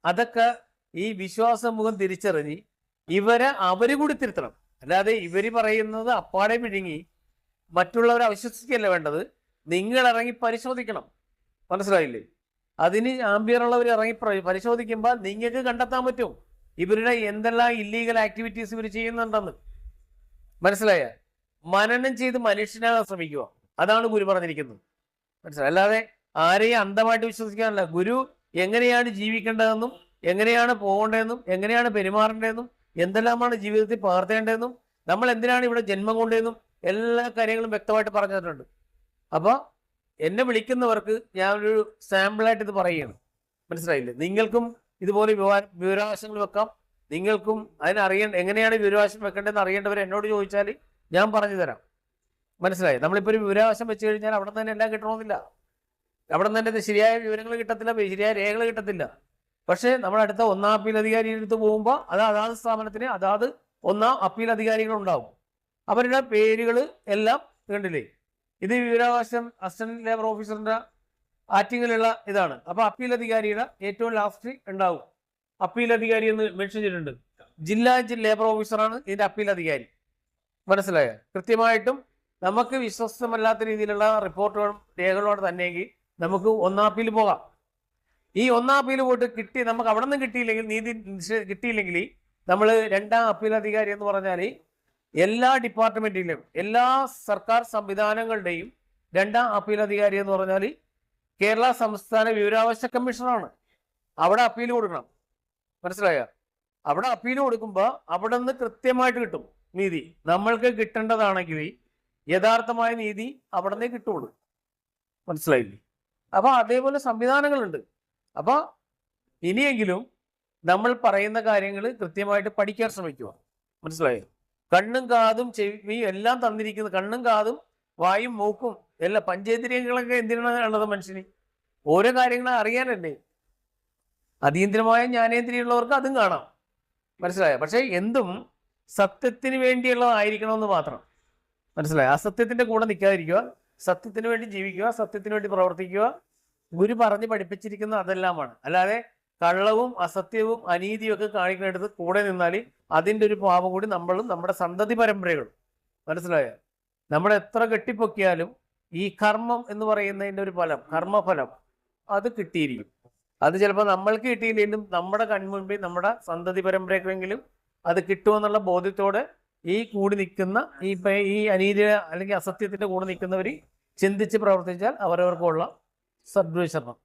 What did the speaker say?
അതൊക്കെ ഈ വിശ്വാസമുഖം തിരിച്ചറിഞ്ഞ് അവര് കൂടി തിരുത്തണം. അല്ലാതെ ഇവര് പറയുന്നത് അപ്പാടെ വിഴുങ്ങി മറ്റുള്ളവരെ അവിശ്വസിക്കുകയല്ല വേണ്ടത്. നിങ്ങൾ ഇറങ്ങി പരിശോധിക്കണം. മനസ്സിലായില്ലേ? അതിന് ആംബിയറുള്ളവർ ഇറങ്ങി പരിശോധിക്കുമ്പോൾ നിങ്ങൾക്ക് കണ്ടെത്താൻ പറ്റും ഇവരുടെ എന്തെല്ലാം ഇല്ലീഗൽ ആക്ടിവിറ്റീസ് ഇവർ ചെയ്യുന്നുണ്ടെന്ന്. മനസ്സിലായ? മനനം ചെയ്ത് മനുഷ്യനാകാൻ ശ്രമിക്കുക. അതാണ് ഗുരു പറഞ്ഞിരിക്കുന്നത്. മനസ്സിലായി? അല്ലാതെ ആരെയും അന്ധമായിട്ട് വിശ്വസിക്കാനല്ല. ഗുരു എങ്ങനെയാണ് ജീവിക്കേണ്ടതെന്നും എങ്ങനെയാണ് പോകേണ്ടതെന്നും എങ്ങനെയാണ് പെരുമാറേണ്ടതെന്നും എന്തെല്ലാമാണ് ജീവിതത്തിൽ പകർത്തേണ്ടതെന്നും നമ്മൾ എന്തിനാണ് ഇവിടെ ജന്മം കൊണ്ടതെന്നും എല്ലാ കാര്യങ്ങളും വ്യക്തമായിട്ട് പറഞ്ഞു തന്നിട്ടുണ്ട്. അപ്പോൾ എന്നെ വിളിക്കുന്നവർക്ക് ഞാനൊരു സാമ്പിളായിട്ട് ഇത് പറയുകയാണ്. മനസ്സിലായില്ലേ? നിങ്ങൾക്കും ഇതുപോലെ വിവരാവകാശങ്ങൾ വെക്കാം. നിങ്ങൾക്കും എങ്ങനെയാണ് വിവരാവകാശം വെക്കേണ്ടതെന്ന് അറിയേണ്ടവർ എന്നോട് ചോദിച്ചാൽ ഞാൻ പറഞ്ഞു തരാം. മനസ്സിലായി? നമ്മളിപ്പോൾ ഒരു വിവരാവകാശം വെച്ച് കഴിഞ്ഞാൽ അവിടെ തന്നെ എല്ലാം കിട്ടണമെന്നില്ല. അവിടെ തന്നെ ശരിയായ വിവരങ്ങൾ കിട്ടത്തില്ല, ശരിയായ രേഖകൾ കിട്ടത്തില്ല. പക്ഷേ നമ്മുടെ അടുത്ത ഒന്നാം അപ്പീൽ അധികാരിയുടെ അടുത്ത് പോകുമ്പോൾ അതാത് സ്ഥാപനത്തിന് അതാത് ഒന്നാം അപ്പീൽ അധികാരികൾ ഉണ്ടാവും. അവരുടെ പേരുകൾ എല്ലാം കണ്ടില്ലേ? ഇത് വിവരാവകാശം അസിസ്റ്റന്റ് ലേബർ ഓഫീസറിന്റെ ആറ്റിങ്ങിലുള്ള ഇതാണ്. അപ്പോൾ അപ്പീൽ അധികാരിയുടെ ഏറ്റവും ലാസ്റ്റ് ഉണ്ടാവും. അപ്പീൽ അധികാരി എന്ന് മെൻഷൻ ചെയ്തിട്ടുണ്ട്. ജില്ലാ ലേബർ ഓഫീസറാണ് ഇതിന്റെ അപ്പീൽ അധികാരി. മനസ്സിലായോ? കൃത്യമായിട്ടും നമുക്ക് വിശ്വസ്തമല്ലാത്ത രീതിയിലുള്ള റിപ്പോർട്ടുകളും രേഖകളോട് തന്നെയെങ്കിൽ നമുക്ക് ഒന്നാം അപ്പീൽ പോകാം. ഈ ഒന്നാം അപ്പീൽ പോയിട്ട് നമുക്ക് അവിടെ നിന്ന് കിട്ടിയില്ലെങ്കിൽ, നീതി കിട്ടിയില്ലെങ്കിൽ നമ്മൾ രണ്ടാം അപ്പീൽ അധികാരി എന്ന് പറഞ്ഞാൽ എല്ലാ ഡിപ്പാർട്ട്മെന്റിലും എല്ലാ സർക്കാർ സംവിധാനങ്ങളുടെയും രണ്ടാം അപ്പീൽ അധികാരി എന്ന് പറഞ്ഞാൽ കേരള സംസ്ഥാന വിവരാവകാശ കമ്മീഷണറാണ്. അവിടെ അപ്പീൽ കൊടുക്കണം. മനസ്സിലായോ? അവിടെ അപ്പീൽ കൊടുക്കുമ്പോൾ അവിടെ നിന്ന് കൃത്യമായിട്ട് കിട്ടും നീതി. നമ്മൾക്ക് കിട്ടേണ്ടതാണെങ്കിൽ യഥാർത്ഥമായ നീതി അവിടെ നിന്നേ കിട്ടുള്ളൂ. മനസ്സിലായില്ലേ? അപ്പൊ അതേപോലെ സംവിധാനങ്ങളുണ്ട്. അപ്പൊ ഇനിയെങ്കിലും നമ്മൾ പറയുന്ന കാര്യങ്ങൾ കൃത്യമായിട്ട് പഠിക്കാൻ ശ്രമിക്കുക. മനസ്സിലായോ? കണ്ണും കാതും ചെവിയും എല്ലാം തന്നിരിക്കുന്നത്, കണ്ണും കാതും വായും മൂക്കും എല്ലാ പഞ്ചേന്ദ്രിയങ്ങളൊക്കെ എന്തിനാണ് ഉള്ളത് മനുഷ്യന്? ഓരോ കാര്യങ്ങളും അറിയാനല്ലേ. അതീന്ദ്രിയമായ ജ്ഞാനേന്ദ്രിയമുള്ളവർക്ക് അതും കാണാം. മനസ്സിലായോ? പക്ഷെ എന്തും സത്യത്തിന് വേണ്ടിയുള്ളതായിരിക്കണമെന്ന് മാത്രം. മനസ്സിലായോ? അസത്യത്തിന്റെ കൂടെ നിൽക്കാതിരിക്കുക, സത്യത്തിന് വേണ്ടി ജീവിക്കുക, സത്യത്തിന് വേണ്ടി പ്രവർത്തിക്കുക. ഗുരു പറഞ്ഞ് പഠിപ്പിച്ചിരിക്കുന്ന അതെല്ലാമാണ്. അല്ലാതെ കള്ളവും അസത്യവും അനീതിയും ഒക്കെ കാണിക്കുന്നിടത്ത് കൂടെ നിന്നാൽ അതിൻ്റെ ഒരു പാപം കൂടി നമ്മളും നമ്മുടെ സന്തതി പരമ്പരകളും. മനസ്സിലായോ? നമ്മൾ എത്ര കെട്ടിപ്പൊക്കിയാലും ഈ കർമ്മം എന്ന് പറയുന്നതിൻ്റെ ഒരു ഫലം, കർമ്മഫലം, അത് കിട്ടിയിരിക്കും. അത് ചിലപ്പോൾ നമ്മൾക്ക് കിട്ടിയില്ലെങ്കിലും നമ്മുടെ കൺമുൻപിൽ നമ്മുടെ സന്തതി പരമ്പരക്കെങ്കിലും അത് കിട്ടുമെന്നുള്ള ബോധ്യത്തോടെ ഈ കൂടി നിൽക്കുന്ന ഈ അനീതി അല്ലെങ്കിൽ അസത്യത്തിന്റെ കൂടെ നിൽക്കുന്നവർ ചിന്തിച്ച് പ്രവർത്തിച്ചാൽ അവരവർക്കുള്ള സദ്വിശരണം.